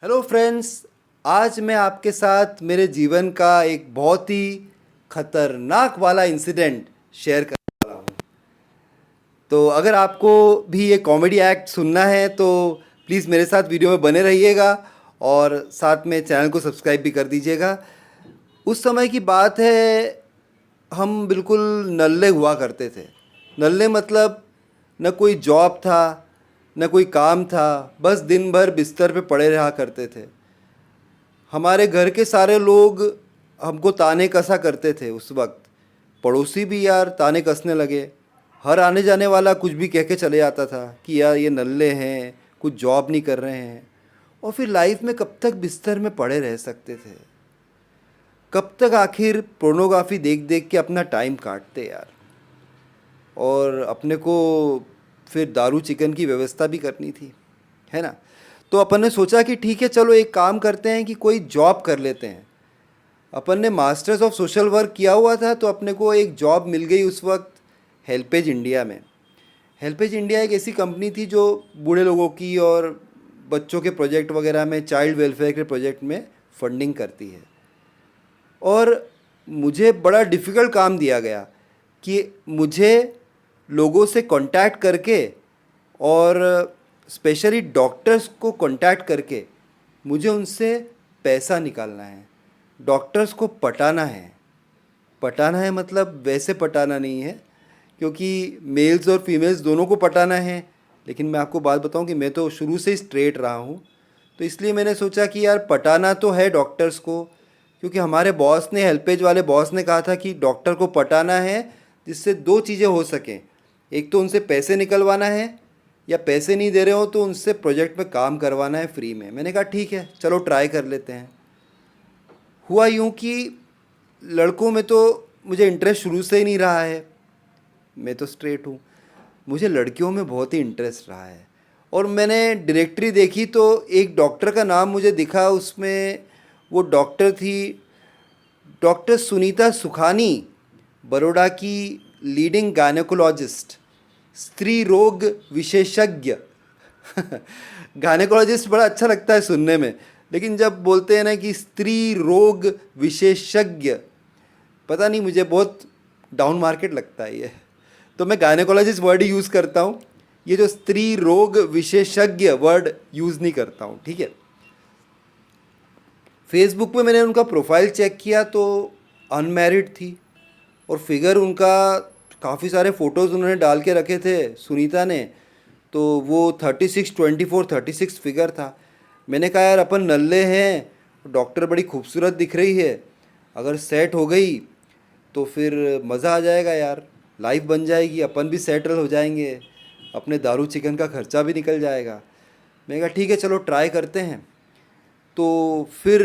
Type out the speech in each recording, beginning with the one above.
Hello friends. आज मैं आपके साथ मेरे जीवन का एक बहुत ही खतरनाक वाला इंसिडेंट शेयर करने वाला हूँ। तो अगर आपको भी ये कॉमेडी एक्ट सुनना है तो प्लीज़ मेरे साथ वीडियो में बने रहिएगा और साथ में चैनल को सब्सक्राइब भी कर दीजिएगा। उस समय की बात है, हम बिल्कुल नल्ले हुआ करते थे। नल्ले मतलब न कोई जॉब था न कोई काम था, बस दिन भर बिस्तर पे पड़े रहा करते थे। हमारे घर के सारे लोग हमको ताने कसा करते थे उस वक्त। पड़ोसी भी यार ताने कसने लगे। हर आने जाने वाला कुछ भी कह के चले जाता था कि यार ये नल्ले हैं, कुछ जॉब नहीं कर रहे हैं। और फिर लाइफ में कब तक बिस्तर में पड़े रह सकते थे? कब तक आखिर पोर्नोग्राफी देख देख के अपना टाइम काटते यार। और अपने को फिर दारू चिकन की व्यवस्था भी करनी थी, है ना। तो अपन ने सोचा कि ठीक है, चलो एक काम करते हैं कि कोई जॉब कर लेते हैं। अपन ने मास्टर्स ऑफ सोशल वर्क किया हुआ था, तो अपने को एक जॉब मिल गई उस वक्त हेल्पेज इंडिया में। हेल्पेज इंडिया एक ऐसी कंपनी थी जो बूढ़े लोगों की और बच्चों के प्रोजेक्ट वगैरह में, चाइल्ड वेलफेयर के प्रोजेक्ट में फंडिंग करती है। और मुझे बड़ा डिफ़िकल्ट काम दिया गया कि मुझे लोगों से कांटेक्ट करके और स्पेशली डॉक्टर्स को कांटेक्ट करके मुझे उनसे पैसा निकालना है। डॉक्टर्स को पटाना है। पटाना है मतलब वैसे पटाना नहीं है, क्योंकि मेल्स और फीमेल्स दोनों को पटाना है। लेकिन मैं आपको बात बताऊं कि मैं तो शुरू से ही स्ट्रेट रहा हूं, तो इसलिए मैंने सोचा कि यार पटाना तो है डॉक्टर्स को। क्योंकि हमारे बॉस ने, हेल्पेज वाले बॉस ने कहा था कि डॉक्टर को पटाना है, जिससे दो चीज़ें हो सकें। एक तो उनसे पैसे निकलवाना है, या पैसे नहीं दे रहे हो तो उनसे प्रोजेक्ट में काम करवाना है फ्री में। मैंने कहा ठीक है, चलो ट्राई कर लेते हैं। हुआ यूँ कि लड़कों में तो मुझे इंटरेस्ट शुरू से ही नहीं रहा है, मैं तो स्ट्रेट हूँ। मुझे लड़कियों में बहुत ही इंटरेस्ट रहा है। और मैंने डायरेक्टरी देखी तो एक डॉक्टर का नाम मुझे दिखा उसमें। वो डॉक्टर थी डॉक्टर सुनीता सुखानी, बड़ौदा की लीडिंग गायनेकोलॉजिस्ट, स्त्री रोग विशेषज्ञ। गायनेकोलॉजिस्ट बड़ा अच्छा लगता है सुनने में, लेकिन जब बोलते हैं ना कि स्त्री रोग विशेषज्ञ, पता नहीं, मुझे बहुत डाउन मार्केट लगता है ये। तो मैं गायनेकोलॉजिस्ट वर्ड ही यूज़ करता हूँ, ये जो स्त्री रोग विशेषज्ञ वर्ड यूज़ नहीं करता हूँ, ठीक है। फेसबुक पे मैंने उनका प्रोफाइल चेक किया तो अनमैरिड थी। और फिगर उनका, काफ़ी सारे फ़ोटोज़ उन्होंने डाल के रखे थे सुनीता ने, तो वो 36, 24, 36 फिगर था। मैंने कहा यार अपन नल्ले हैं, डॉक्टर बड़ी खूबसूरत दिख रही है, अगर सेट हो गई तो फिर मज़ा आ जाएगा यार, लाइफ बन जाएगी, अपन भी सेटल हो जाएंगे, अपने दारू चिकन का खर्चा भी निकल जाएगा। मैंने कहा ठीक है, चलो ट्राई करते हैं। तो फिर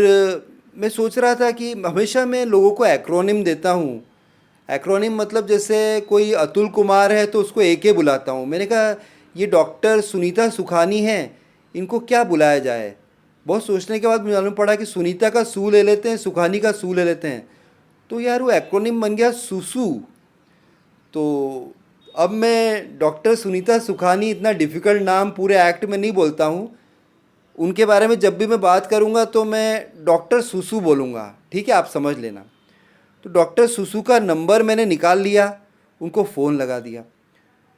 मैं सोच रहा था कि हमेशा मैं लोगों को एक्रोनिम देता हूँ। एक्रोनिम मतलब जैसे कोई अतुल कुमार है तो उसको AK बुलाता हूँ। मैंने कहा ये डॉक्टर सुनीता सुखानी हैं, इनको क्या बुलाया जाए। बहुत सोचने के बाद मुझे मालूम पड़ा कि सुनीता का सू ले लेते हैं, सुखानी का सू ले लेते हैं, तो यार वो एक्रोनिम बन गया सुसु। तो अब मैं डॉक्टर सुनीता सुखानी, इतना डिफ़िकल्ट नाम पूरे एक्ट में नहीं बोलता हूँ। उनके बारे में जब भी मैं बात करूँगा तो मैं डॉक्टर सुसु बोलूँगा, ठीक है, आप समझ लेना। तो डॉक्टर सुसु का नंबर मैंने निकाल लिया, उनको फ़ोन लगा दिया,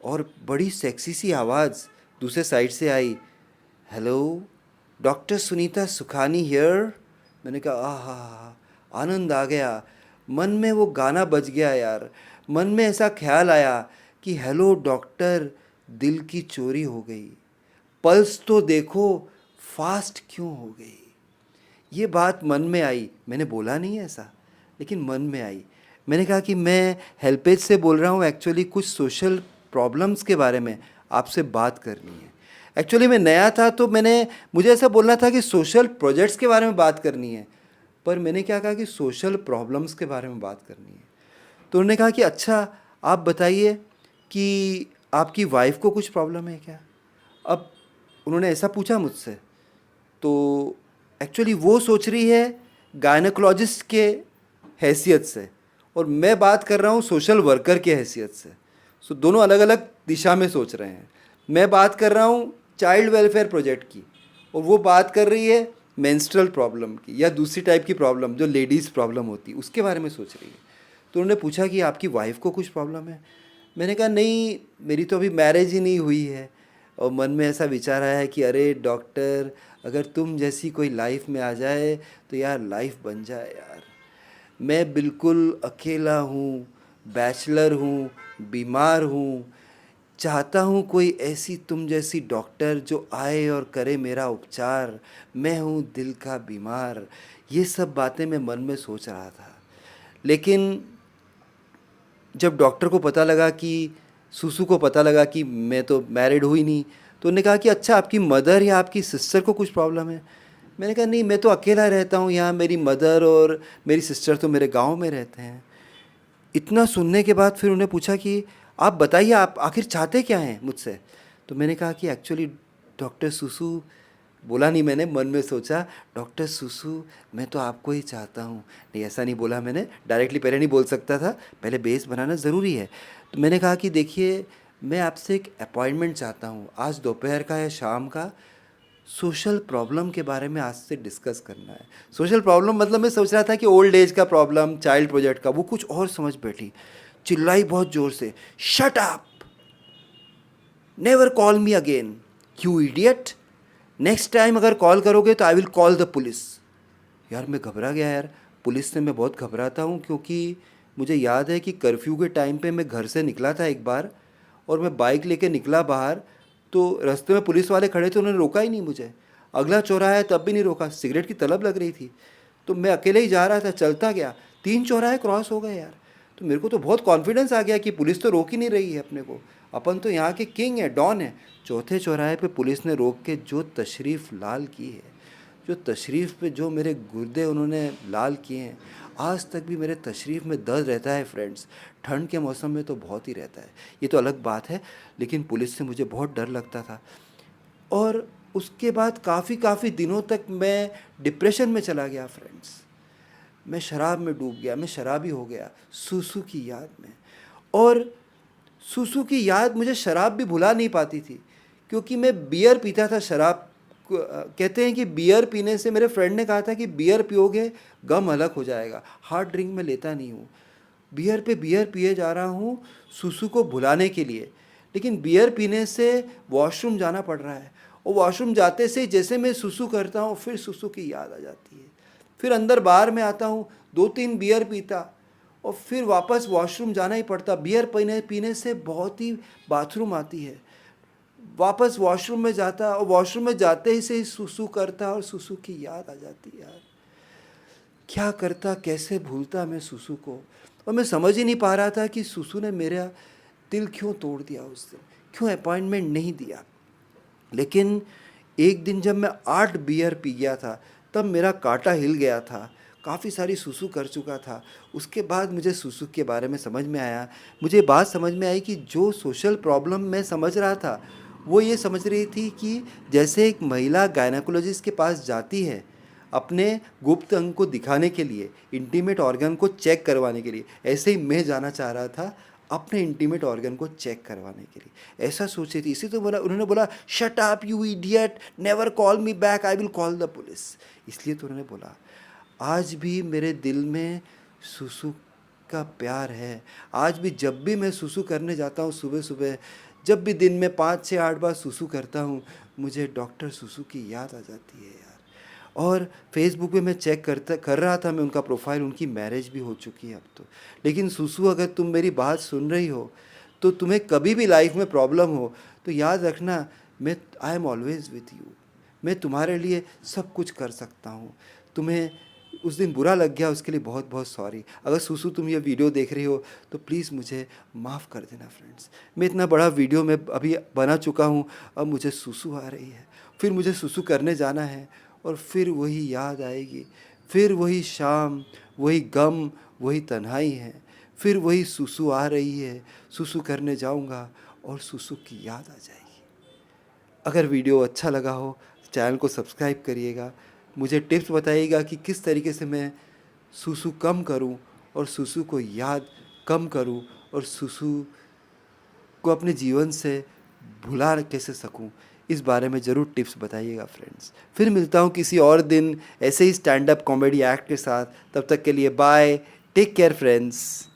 और बड़ी सेक्सी सी आवाज़ दूसरे साइड से आई, hello, doctor Sunita Sukhani here. मैंने कहा आहा, आनंद आ गया। मन में वो गाना बज गया यार। मन में ऐसा ख्याल आया कि हेलो डॉक्टर, दिल की चोरी हो गई, पल्स तो देखो फास्ट क्यों हो गई। ये बात मन में आई, मैंने बोला नहीं ऐसा, लेकिन मन में आई। मैंने कहा कि मैं हेल्पेज से बोल रहा हूँ, एक्चुअली कुछ सोशल प्रॉब्लम्स के बारे में आपसे बात करनी है। एक्चुअली मैं नया था तो मुझे ऐसा बोलना था कि सोशल प्रोजेक्ट्स के बारे में बात करनी है, पर मैंने क्या कहा कि सोशल प्रॉब्लम्स के बारे में बात करनी है। तो उन्होंने कहा कि अच्छा आप बताइए कि आपकी वाइफ को कुछ प्रॉब्लम है क्या। अब उन्होंने ऐसा पूछा मुझसे, तो एक्चुअली वो सोच रही है गायनेकोलॉजिस्ट के हैसियत से, और मैं बात कर रहा हूँ सोशल वर्कर के हैसियत से। सो दोनों अलग अलग दिशा में सोच रहे हैं। मैं बात कर रहा हूँ चाइल्ड वेलफेयर प्रोजेक्ट की, और वो बात कर रही है मेंस्ट्रुअल प्रॉब्लम की या दूसरी टाइप की प्रॉब्लम जो लेडीज़ प्रॉब्लम होती है उसके बारे में सोच रही है। तो उन्होंने पूछा कि आपकी वाइफ को कुछ प्रॉब्लम है? मैंने कहा नहीं, मेरी तो अभी मैरिज ही नहीं हुई है। और मन में ऐसा विचार आया है कि अरे डॉक्टर, अगर तुम जैसी कोई लाइफ में आ जाए तो यार लाइफ बन जाए यार। मैं बिल्कुल अकेला हूँ, बैचलर हूँ, बीमार हूँ, चाहता हूँ कोई ऐसी तुम जैसी डॉक्टर जो आए और करे मेरा उपचार। मैं हूँ दिल का बीमार। ये सब बातें मैं मन में सोच रहा था। लेकिन जब डॉक्टर को पता लगा कि सुसु को पता लगा कि मैं तो मैरिड हुई नहीं, तो उन्होंने कहा कि अच्छा आपकी मदर या आपकी सिस्टर को कुछ प्रॉब्लम है? मैंने कहा नहीं, मैं तो अकेला रहता हूँ यहाँ, मेरी मदर और मेरी सिस्टर तो मेरे गांव में रहते हैं। इतना सुनने के बाद फिर उन्हें पूछा कि आप बताइए, आप आखिर चाहते क्या हैं मुझसे? तो मैंने कहा कि एक्चुअली डॉक्टर सुसु, बोला नहीं मैंने, मन में सोचा डॉक्टर सुसु मैं तो आपको ही चाहता हूँ। नहीं, ऐसा नहीं बोला मैंने, डायरेक्टली पहले नहीं बोल सकता था, पहले बेस बनाना ज़रूरी है। तो मैंने कहा कि देखिए, मैं आपसे एक अपॉइंटमेंट चाहता हूँ, आज दोपहर का या शाम का। सोशल प्रॉब्लम के बारे में आज से डिस्कस करना है। सोशल प्रॉब्लम मतलब मैं सोच रहा था कि ओल्ड एज का प्रॉब्लम, चाइल्ड प्रोजेक्ट का, वो कुछ और समझ बैठी। चिल्लाई बहुत ज़ोर से, shut up, never call me again you idiot, next time अगर कॉल करोगे तो I will call the police. यार मैं घबरा गया यार, पुलिस से मैं बहुत घबराता हूँ, क्योंकि मुझे याद है कि कर्फ्यू के टाइम पे मैं घर से निकला था एक बार, और मैं बाइक लेके निकला बाहर, तो रास्ते में पुलिस वाले खड़े थे, उन्होंने रोका ही नहीं मुझे। अगला चौराहा है तब भी नहीं रोका, सिगरेट की तलब लग रही थी, तो मैं अकेले ही जा रहा था, चलता गया, 3 चौराहे क्रॉस हो गए यार। तो मेरे को तो बहुत कॉन्फिडेंस आ गया कि पुलिस तो रोक ही नहीं रही है अपने को, अपन तो यहाँ के किंग है, डॉन है। चौथे चौराहे पे पुलिस ने रोक के जो तशरीफ़ लाल की है, जो तशरीफ़ पे जो मेरे गुर्दे उन्होंने लाल किए हैं, आज तक भी मेरे तशरीफ़ में दर्द रहता है फ्रेंड्स। ठंड के मौसम में तो बहुत ही रहता है, ये तो अलग बात है, लेकिन पुलिस से मुझे बहुत डर लगता था। और उसके बाद काफ़ी काफ़ी दिनों तक मैं डिप्रेशन में चला गया फ्रेंड्स। मैं शराब में डूब गया, मैं शराबी हो गया सुसु की याद में। और सुसु की याद मुझे शराब भी भुला नहीं पाती थी, क्योंकि मैं बियर पीता था। शराब कहते हैं कि बियर पीने से, मेरे फ्रेंड ने कहा था कि बियर पियोगे गम अलग हो जाएगा। हार्ड ड्रिंक मैं लेता नहीं हूँ, बियर पे बियर पिए जा रहा हूँ सुसु को भुलाने के लिए। लेकिन बियर पीने से वॉशरूम जाना पड़ रहा है, और वॉशरूम जाते से जैसे मैं सुसु करता हूँ फिर सुसु की याद आ जाती है। फिर अंदर बार में आता हूँ, 2-3 बियर पीता और फिर वापस वॉशरूम जाना ही पड़ता। बियर पीने पीने से बहुत ही बाथरूम आती है, वापस वॉशरूम में जाता, और वॉशरूम में जाते ही से ही सुसु करता और सुसु की याद आ जाती। यार क्या करता, कैसे भूलता मैं सुसु को। और मैं समझ ही नहीं पा रहा था कि सुसु ने मेरा दिल क्यों तोड़ दिया उस दिन, क्यों अपॉइंटमेंट नहीं दिया। लेकिन एक दिन जब मैं 8 बियर पी गया था, तब मेरा कांटा हिल गया था, काफ़ी सारी सुसु कर चुका था। उसके बाद मुझे सुसु के बारे में समझ में आया। मुझे बात समझ में आई कि जो सोशल प्रॉब्लम मैं समझ रहा था, वो ये समझ रही थी कि जैसे एक महिला गायनेकोलॉजिस्ट के पास जाती है अपने गुप्त अंग को दिखाने के लिए, इंटीमेट ऑर्गन को चेक करवाने के लिए, ऐसे ही मैं जाना चाह रहा था अपने इंटीमेट ऑर्गन को चेक करवाने के लिए। ऐसा सोची थी, इसी तो बोला, उन्होंने बोला shut up you idiot, never call me back, I will call the police. इसलिए तो उन्होंने बोला। आज भी मेरे दिल में सुसु का प्यार है। आज भी जब भी मैं सुसु करने जाता हूँ सुबह सुबह, जब भी दिन में 5 से 8 बार सुसु करता हूँ, मुझे डॉक्टर सुसु की याद आ जाती है यार। और फेसबुक पे मैं चेक कर रहा था मैं उनका प्रोफाइल, उनकी मैरिज भी हो चुकी है अब तो। लेकिन सुसु, अगर तुम मेरी बात सुन रही हो, तो तुम्हें कभी भी लाइफ में प्रॉब्लम हो तो याद रखना, मैं I am always with you. मैं तुम्हारे लिए सब कुछ कर सकता हूँ। तुम्हें उस दिन बुरा लग गया, उसके लिए बहुत बहुत सॉरी। अगर सुसु तुम ये वीडियो देख रही हो तो प्लीज़ मुझे माफ़ कर देना फ्रेंड्स। मैं इतना बड़ा वीडियो में अभी बना चुका हूँ, अब मुझे सुसु आ रही है, फिर मुझे सुसु करने जाना है, और फिर वही याद आएगी, फिर वही शाम, वही गम, वही तन्हाई है, फिर वही सुसु आ रही है, सुसु करने जाऊंगा और सुसु की याद आ जाएगी। अगर वीडियो अच्छा लगा हो, चैनल को सब्सक्राइब करिएगा, मुझे टिप्स बताइएगा कि किस तरीके से मैं सुसु कम करूं और सुसु को याद कम करूं, और सुसु को अपने जीवन से भुला कैसे सकूं। इस बारे में ज़रूर टिप्स बताइएगा फ्रेंड्स। फिर मिलता हूँ किसी और दिन ऐसे ही स्टैंड अप कॉमेडी एक्ट के साथ। तब तक के लिए बाय, टेक केयर फ्रेंड्स।